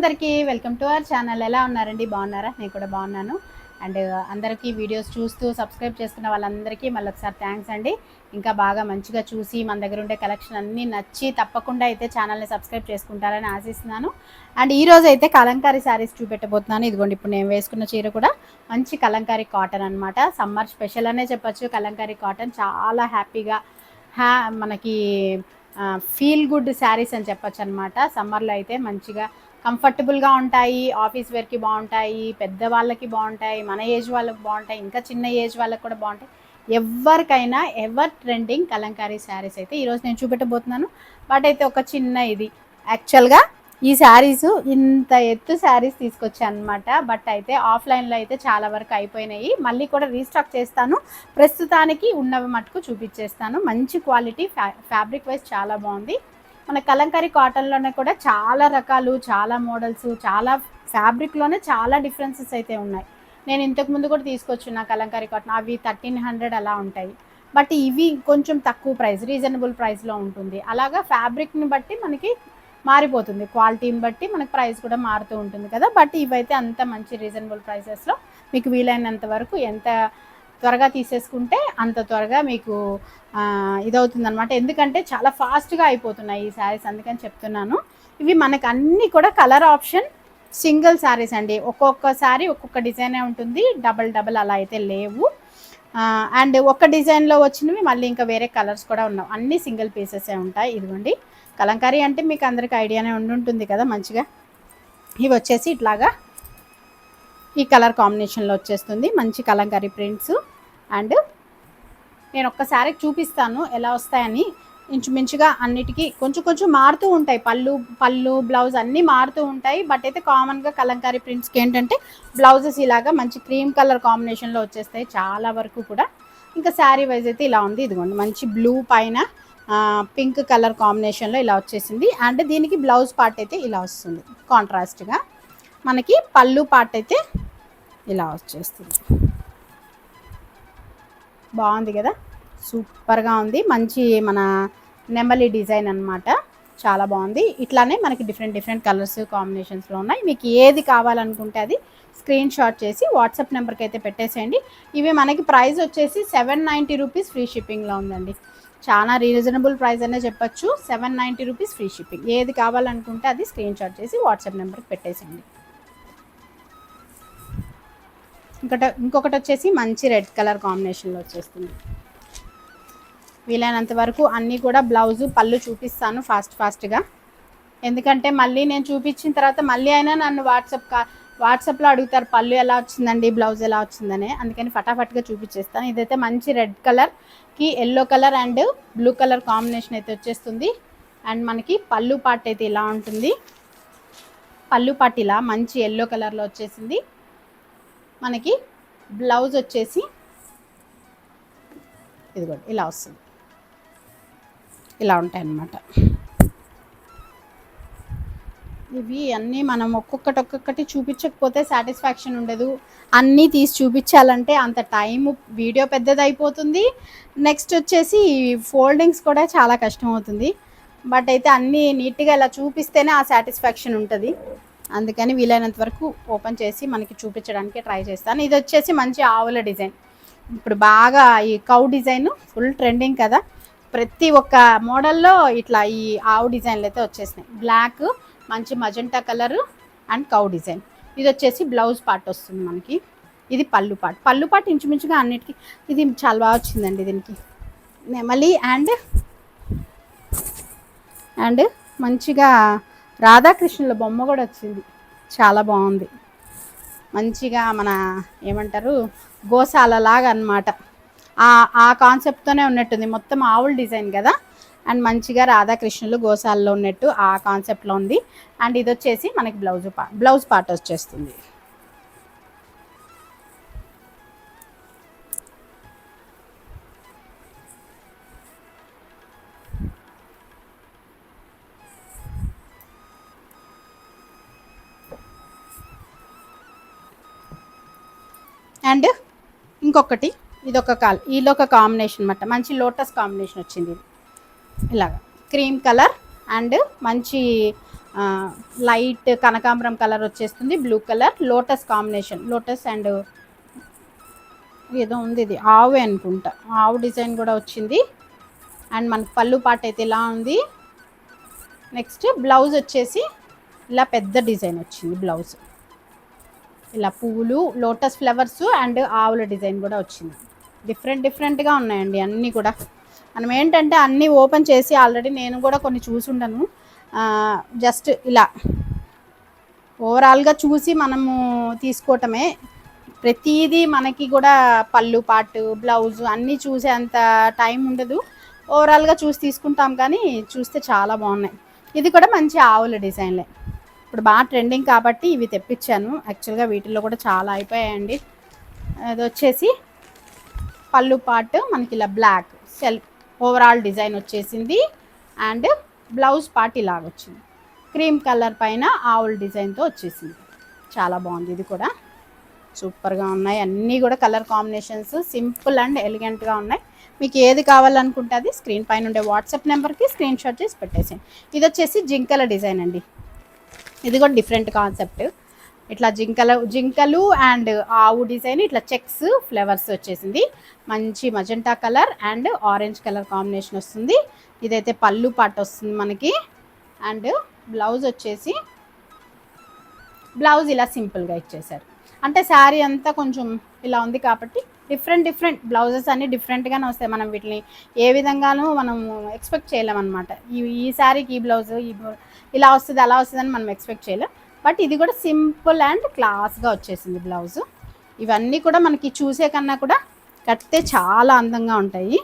అందరికీ welcome to our channel. ఎలా ఉన్నారండి? బాగున్నారా? నేను కూడా బాగున్నాను. అండ్ అందరికీ వీడియోస్ చూస్తూ సబ్స్క్రైబ్ చేసుకున్న వాళ్ళందరికీ మళ్ళీ ఒకసారి థ్యాంక్స్ అండి. ఇంకా బాగా మంచిగా చూసి మన దగ్గర ఉండే కలెక్షన్ అన్నీ నచ్చి తప్పకుండా అయితే ఛానల్ని సబ్స్క్రైబ్ చేసుకుంటారని ఆశిస్తున్నాను. అండ్ ఈరోజు అయితే కలంకారీ శారీస్ చూపెట్టబోతున్నాను. ఇదిగోండి, ఇప్పుడు నేను వేసుకున్న చీర కూడా మంచి కలంకారీ కాటన్ అనమాట. సమ్మర్ స్పెషల్ అనే చెప్పచ్చు. కలంకారీ కాటన్ చాలా హ్యాపీగా మనకి ఫీల్ గుడ్ శారీస్ అని చెప్పచ్చు అనమాట. సమ్మర్లో అయితే మంచిగా కంఫర్టబుల్గా ఉంటాయి, ఆఫీస్ వేర్కి బాగుంటాయి, పెద్దవాళ్ళకి బాగుంటాయి, మన ఏజ్ వాళ్ళకి బాగుంటాయి, ఇంకా చిన్న ఏజ్ వాళ్ళకి కూడా బాగుంటాయి. ఎవరికైనా ఎవర్ ట్రెండింగ్ కలంకారీ శారీస్ అయితే ఈరోజు నేను చూపెట్టబోతున్నాను. బట్ అయితే ఒక చిన్న ఇది యాక్చువల్గా ఈ శారీస్ ఇంత ఎత్తు శారీస్ తీసుకొచ్చాను అనమాట. బట్ అయితే ఆఫ్లైన్లో అయితే చాలా వరకు అయిపోయినాయి. మళ్ళీ కూడా రీస్టాక్ చేస్తాను. ప్రస్తుతానికి ఉన్నవి మటుకు చూపించేస్తాను. మంచి క్వాలిటీ, ఫ్యాబ్రిక్ వైజ్ చాలా బాగుంది. మన కలంకారీ కాటన్లోనే కూడా చాలా రకాలు, చాలా మోడల్స్, చాలా ఫ్యాబ్రిక్లోనే చాలా డిఫరెన్సెస్ అయితే ఉన్నాయి. నేను ఇంతకుముందు కూడా తీసుకొచ్చిన కలంకారీ కాటన్ అవి 1300 అలా ఉంటాయి. బట్ ఇవి కొంచెం తక్కువ ప్రైస్, రీజనబుల్ ప్రైస్లో ఉంటుంది. అలాగా ఫ్యాబ్రిక్ని బట్టి మనకి మారిపోతుంది, క్వాలిటీని బట్టి మనకి ప్రైస్ కూడా మారుతూ ఉంటుంది కదా. బట్ ఇవైతే అంత మంచి రీజనబుల్ ప్రైసెస్లో మీకు వీలైనంత వరకు ఎంత త్వరగా తీసేసుకుంటే అంత త్వరగా మీకు ఇదవుతుంది అనమాట. ఎందుకంటే చాలా ఫాస్ట్గా అయిపోతున్నాయి ఈ శారీస్, అందుకని చెప్తున్నాను. ఇవి మనకు అన్నీ కూడా కలర్ ఆప్షన్ సింగిల్ శారీస్ అండి. ఒక్కొక్క శారీ ఒక్కొక్క డిజైనే ఉంటుంది, డబల్ అలా అయితే లేవు. అండ్ ఒక డిజైన్లో వచ్చినవి మళ్ళీ ఇంకా వేరే కలర్స్ కూడా ఉన్నావు. అన్నీ సింగిల్ పీసెసే ఉంటాయి. ఇదిగోండి, కలంకారీ అంటే మీకు అందరికీ ఐడియానే ఉంటుంది కదా మంచిగా. ఇవి వచ్చేసి ఇట్లాగా ఈ కలర్ కాంబినేషన్లో వచ్చేస్తుంది, మంచి కలంకారీ ప్రింట్స్. అండ్ నేను ఒక్కసారి చూపిస్తాను ఎలా వస్తాయని. ఇంచుమించుగా అన్నిటికీ కొంచెం మారుతూ ఉంటాయి. పళ్ళు బ్లౌజ్ అన్నీ మారుతూ ఉంటాయి. బట్ అయితే కామన్గా కలంకారీ ప్రింట్స్కి ఏంటంటే బ్లౌజెస్ ఇలాగా మంచి క్రీమ్ కలర్ కాంబినేషన్లో వచ్చేస్తాయి చాలా వరకు కూడా. ఇంకా శారీ వైజ్ అయితే ఇలా ఉంది. ఇదిగోండి, మంచి బ్లూ పైన పింక్ కలర్ కాంబినేషన్లో ఇలా వచ్చేసింది. అండ్ దీనికి బ్లౌజ్ పార్ట్ అయితే ఇలా వస్తుంది కాంట్రాస్ట్గా. మనకి పళ్ళు పార్ట్ అయితే ఇలా వచ్చేస్తుంది. బాగుంది కదా, సూపర్గా ఉంది. మంచి మన నెమలి డిజైన్ అనమాట, చాలా బాగుంది. ఇట్లానే మనకి డిఫరెంట్ కలర్స్ కాంబినేషన్స్లో ఉన్నాయి. మీకు ఏది కావాలనుకుంటే అది స్క్రీన్ షాట్ చేసి వాట్సాప్ నెంబర్కి అయితే పెట్టేసేయండి. ఇవి మనకి ప్రైస్ వచ్చేసి 790 రూపీస్ ఫ్రీ షిప్పింగ్లో ఉందండి. చాలా రీజనబుల్ ప్రైస్ అనే చెప్పచ్చు. 790 రూపీస్ ఫ్రీ షిప్పింగ్. ఏది కావాలనుకుంటే అది స్క్రీన్ షాట్ చేసి వాట్సాప్ నెంబర్కి పెట్టేసేయండి. ఇంకొకటి వచ్చేసి మంచి రెడ్ కలర్ కాంబినేషన్లో వచ్చేస్తుంది. వీలైనంత వరకు అన్నీ కూడా బ్లౌజు పళ్ళు చూపిస్తాను ఫాస్ట్గా. ఎందుకంటే మళ్ళీ నేను చూపించిన తర్వాత మళ్ళీ అయినా నన్ను వాట్సాప్లో అడుగుతారు పళ్ళు ఎలా వచ్చిందండి, బ్లౌజ్ ఎలా వచ్చిందని. అందుకని ఫటాఫట్గా చూపించేస్తాను. ఇదైతే మంచి రెడ్ కలర్కి yellow colour and blue colour combination అయితే వచ్చేస్తుంది. అండ్ మనకి పళ్ళు పార్ట్ అయితే ఇలా ఉంటుంది. పళ్ళు పార్ట్ ఇలా మంచి ఎల్లో కలర్లో వచ్చేసింది. మనకి బ్లౌజ్ వచ్చేసి ఇదిగోండి ఇలా వస్తుంది. ఇలా ఉంటాయి అన్నమాట. ఇవి అన్నీ మనం ఒక్కొక్కటి చూపించకపోతే సాటిస్ఫాక్షన్ ఉండదు. అన్నీ తీసి చూపించాలంటే అంత టైము, వీడియో పెద్దది అయిపోతుంది. నెక్స్ట్ వచ్చేసి ఫోల్డింగ్స్ కూడా చాలా కష్టం అవుతుంది. బట్ అయితే అన్నీ నీట్గా ఇలా చూపిస్తేనే ఆ సాటిస్ఫాక్షన్ ఉంటుంది. అందుకని వీలైనంత వరకు ఓపెన్ చేసి మనకి చూపించడానికి ట్రై చేస్తాను. ఇది వచ్చేసి మంచి ఆవుల డిజైన్. ఇప్పుడు బాగా ఈ కౌ డిజైన్ ఫుల్ ట్రెండింగ్ కదా. ప్రతి ఒక్క మోడల్లో ఇట్లా ఈ ఆవు డిజైన్లు అయితే వచ్చేసినాయి. బ్లాక్, మంచి magenta colour and cow design. ఇది వచ్చేసి బ్లౌజ్ పార్ట్ వస్తుంది మనకి. ఇది పళ్ళు పార్ట్ ఇంచుమించుగా అన్నిటికీ ఇది చాలా బాగా వచ్చిందండి. దీనికి నెమలి అండ్ మంచిగా రాధాకృష్ణుల బొమ్మ కూడా వచ్చింది, చాలా బాగుంది. మంచిగా మన ఏమంటారు గోశాలలాగా అన్నమాట. ఆ కాన్సెప్ట్తోనే ఉన్నట్టుంది. మొత్తం ఆవుల డిజైన్ కదా. అండ్ మంచిగా రాధాకృష్ణులు గోశాలలో ఉన్నట్టు ఆ కాన్సెప్ట్లో ఉంది. అండ్ ఇది వచ్చేసి మనకి బ్లౌజ్ పార్ట్ వచ్చేస్తుంది. అండ్ ఇంకొకటి ఇదొక కాంబినేషన్ అనమాట. మంచి లోటస్ కాంబినేషన్ వచ్చింది. ఇలాగా క్రీమ్ కలర్ అండ్ మంచి లైట్ కనకాంబరం కలర్ వచ్చేస్తుంది, blue colour, lotus combination, lotus and ఏదో ఉంది, ఇది ఆవు అనుకుంటా, ఆవు డిజైన్ కూడా వచ్చింది. అండ్ మనకు పళ్ళు పాట అయితే ఇలా ఉంది. నెక్స్ట్ బ్లౌజ్ వచ్చేసి ఇలా పెద్ద డిజైన్ వచ్చింది. బ్లౌజ్ ఇలా పువ్వులు, లోటస్ ఫ్లవర్స్ అండ్ ఆవుల డిజైన్ కూడా వచ్చింది. డిఫరెంట్గా ఉన్నాయండి అన్నీ కూడా. మనం ఏంటంటే అన్నీ ఓపెన్ చేసి ఆల్రెడీ నేను కూడా కొన్ని చూసుండను, జస్ట్ ఇలా ఓవరాల్గా చూసి మనము తీసుకోవటమే. ప్రతిదీ మనకి కూడా పళ్ళు పాటు, బ్లౌజు అన్నీ చూసే అంత టైం ఉండదు. ఓవరాల్గా చూసి తీసుకుంటాం, కానీ చూస్తే చాలా బాగున్నాయి. ఇది కూడా మంచి ఆవుల డిజైన్లే, ఇప్పుడు బాగా ట్రెండింగ్ కాబట్టి ఇవి తెప్పించాను. యాక్చువల్గా వీటిల్లో కూడా చాలా అయిపోయాయండి. అది వచ్చేసి పళ్ళు పాటు మనకి ఇలా బ్లాక్ సెల్ఫ్ ఓవరాల్ డిజైన్ వచ్చేసింది. అండ్ బ్లౌజ్ పార్ట్ ఇలాగ వచ్చింది, క్రీమ్ కలర్ పైన ఆవుల డిజైన్తో వచ్చేసింది. చాలా బాగుంది. ఇది కూడా సూపర్గా ఉన్నాయి. అన్నీ కూడా కలర్ కాంబినేషన్స్ సింపుల్ అండ్ ఎలిగెంట్గా ఉన్నాయి. మీకు ఏది కావాలనుకుంటే అది స్క్రీన్ పైన ఉండే వాట్సాప్ నెంబర్కి స్క్రీన్ షాట్ చేసి పెట్టేసాను. ఇది వచ్చేసి జింకల డిజైన్ అండి. ఇది కూడా డిఫరెంట్ కాన్సెప్ట్. ఇట్లా జింకలు అండ్ ఆవు డిజైన్, ఇట్లా చెక్స్ ఫ్లవర్స్ వచ్చేసింది. మంచి magenta colour and orange colour combination వస్తుంది. ఇదైతే పళ్ళు పాట వస్తుంది మనకి. అండ్ బ్లౌజ్ వచ్చేసి బ్లౌజ్ ఇలా సింపుల్గా ఇచ్చేసారు. అంటే శారీ అంతా కొంచెం ఇలా ఉంది కాబట్టి డిఫరెంట్ బ్లౌజెస్ అన్నీ డిఫరెంట్గానే వస్తాయి. మనం వీటిని ఏ విధంగానూ మనం ఎక్స్పెక్ట్ చేయలేమన్నమాట. ఈ శారీకి ఈ బ్లౌజ్ ఇలా వస్తుంది అలా వస్తుందని మనం ఎక్స్పెక్ట్ చేయలేం. బట్ ఇది కూడా సింపుల్ అండ్ క్లాస్గా వచ్చేసింది బ్లౌజు. ఇవన్నీ కూడా మనకి చూసే కన్నా కూడా కడితే చాలా అందంగా ఉంటాయి.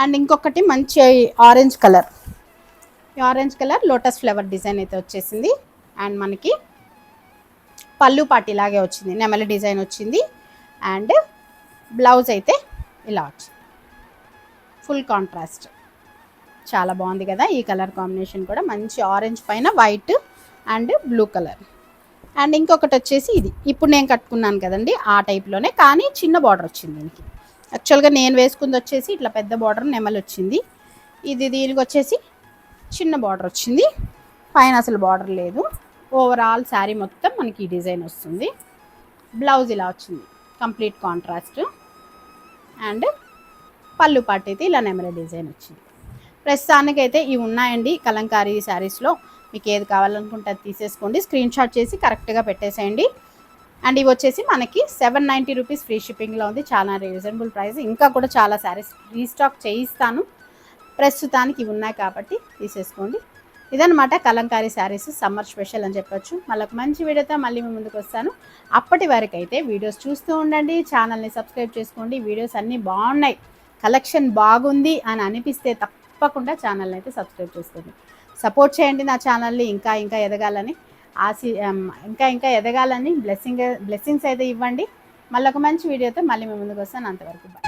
అండ్ ఇంకొకటి మంచి orange colour lotus flower design అయితే వచ్చేసింది. అండ్ మనకి పళ్ళు పాటి ఇలాగే వచ్చింది, నెమలి డిజైన్ వచ్చింది. అండ్ బ్లౌజ్ అయితే ఇలా వచ్చింది, ఫుల్ కాంట్రాస్ట్. చాలా బాగుంది కదా. ఈ కలర్ కాంబినేషన్ కూడా మంచి ఆరెంజ్ పైన white and blue colour. And ఇంకొకటి వచ్చేసి ఇది ఇప్పుడు నేను కట్టుకున్నాను కదండి, ఆ టైప్లోనే కానీ చిన్న బార్డర్ వచ్చింది దీనికి. యాక్చువల్గా నేను వేసుకుంది వచ్చేసి ఇట్లా పెద్ద బార్డర్ నెమలి వచ్చింది. దీనికి వచ్చేసి చిన్న బార్డర్ వచ్చింది, పైన అసలు బార్డర్ లేదు. ఓవరాల్ శారీ మొత్తం మనకి ఈ డిజైన్ వస్తుంది. బ్లౌజ్ ఇలా వచ్చింది, కంప్లీట్ కాంట్రాస్ట్. అండ్ పళ్ళు పాటు అయితే ఇలా నెమలి డిజైన్ వచ్చింది. ప్రస్తుతానికైతే ఇవి ఉన్నాయండి కలంకారీ శారీస్లో. మీకు ఏది కావాలనుకుంటే అది తీసేసుకోండి, స్క్రీన్ షాట్ చేసి కరెక్ట్గా పెట్టేసేయండి. అండ్ ఇవి వచ్చేసి మనకి 790 రూపీస్ ఫ్రీ షిప్పింగ్లో ఉంది. చాలా రీజనబుల్ ప్రైస్. ఇంకా కూడా చాలా శారీస్ రీస్టాక్ చేయిస్తాను. ప్రస్తుతానికి ఇవి ఉన్నాయి కాబట్టి తీసేసుకోండి. ఇదనమాట కలంకారీ శారీస్ సమ్మర్ స్పెషల్ అని చెప్పొచ్చు. మళ్ళీ మంచి వీడియోతో మళ్ళీ మీ ముందుకు వస్తాను. అప్పటి వరకు అయితే వీడియోస్ చూస్తూ ఉండండి, ఛానల్ని సబ్స్క్రైబ్ చేసుకోండి. వీడియోస్ అన్నీ బాగున్నాయి, కలెక్షన్ బాగుంది అని అనిపిస్తే తప్పకుండా ఛానల్ని అయితే సబ్స్క్రైబ్ చేసుకోండి. సపోర్ట్ చేయండి నా ఛానల్ని ఇంకా ఎదగాలని, ఇంకా ఎదగాలని బ్లెస్సింగ్స్ అయితే ఇవ్వండి. మళ్ళీ ఒక మంచి వీడియోతో మళ్ళీ మీ ముందుకు వస్తాను. అంతవరకు బాయ్.